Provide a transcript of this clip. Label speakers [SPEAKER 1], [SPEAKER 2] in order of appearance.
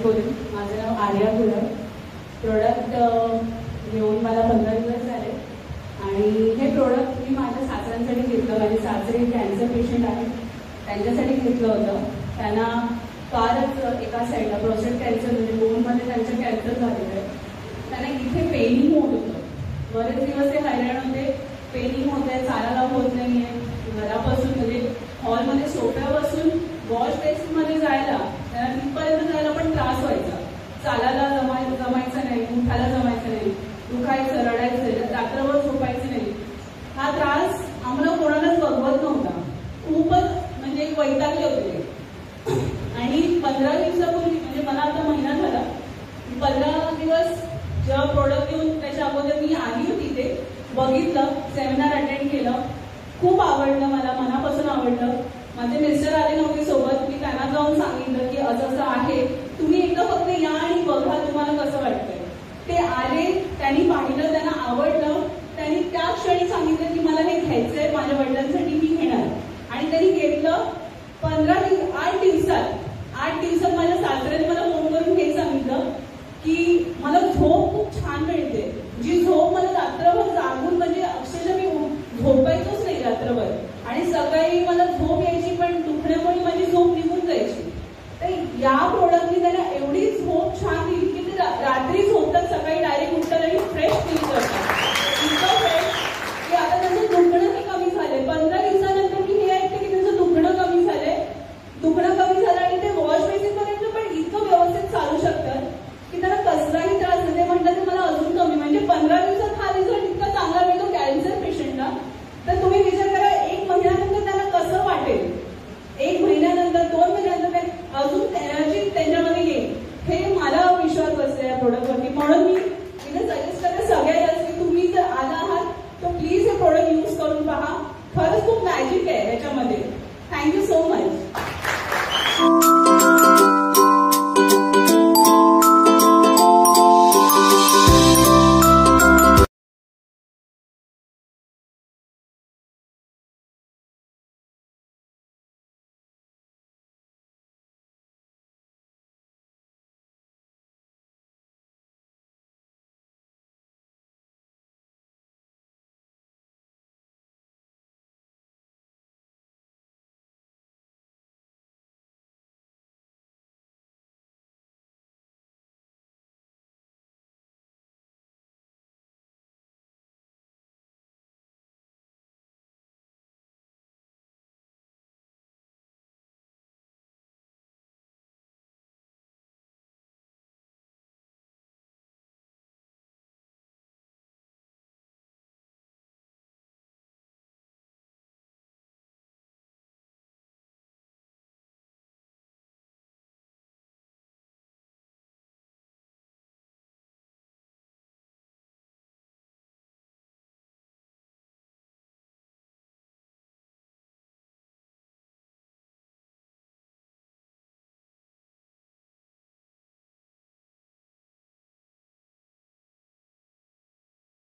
[SPEAKER 1] बोलून. माझं नाव आर्या गुरव. प्रोडक्ट घेऊन मला 15 दिवस झाले आणि हे प्रोडक्ट मी माझ्या सासऱ्यांसाठी घेतलं. माझे सासरे कॅन्सर पेशंट आहेत, त्यांच्यासाठी घेतलं होतं. त्यांना फारच एका साईडला प्रोस्टेट कॅन्सर म्हणजे बोनमध्ये त्यांचं कॅन्सर झालेलं आहे. त्यांना इथे पेनिंग होत होतं. बरेच दिवस ते हैराण होते. पेनिंग होत आहे, चालायला होत नाही आहे. घरापासून म्हणजे हॉलमध्ये सोफ्या बसून वॉश बेसिनमध्ये जायला त्यांना तिथपर्यंत जायला पण त्रास व्हायचा. चालायला जमायचं नाही, उठायला जमायचं नाही, दुखायचं, रडायचं, रात्रभर झोपायचं नाही. हा त्रास आम्हाला कोणालाच बघवत नव्हता. खूपच म्हणजे वैतागले होते. आणि 15 दिवसापूर्वी म्हणजे मला आता महिना झाला, 15 दिवस जेव्हा प्रोडक्ट घेऊन त्याच्या अगोदर मी आली होती ते बघितलं, सेमिनार अटेंड केलं. खूप आवडलं, मला मनापासून आवडलं. माझे मिस्टर आले नव्हते सोबत. मी त्यांना जाऊन सांगितलं की असं असं आहे, तुम्ही एकदा फक्त या आणि बघा तुम्हाला कसं वाटतंय. ते आले, त्यांनी पाहिलं, त्यांना आवडलं. त्यांनी त्या क्षणी सांगितलं की मला हे घ्यायचंय, माझ्या वडिलांसाठी मी घेणार. आणि त्यांनी घेतलं. 8 दिवसात माझ्या सासऱ्याने मला फोन करून हे सांगितलं की मला झोप खूप छान मिळते. जी झोप मला रात्रभर जागून म्हणजे अक्षरशः मी झोपायचोच नाही रात्रभर. आणि सकाळी मला झोप यायची पण दुखण्यामुळे माझी झोप निघून जायची. तर या प्रोडक्टने त्यांना एवढी झोप छान दिली की ते रात्री झोपतात, सकाळी डायरेक्ट उठतात आणि फ्रेश फील करतात.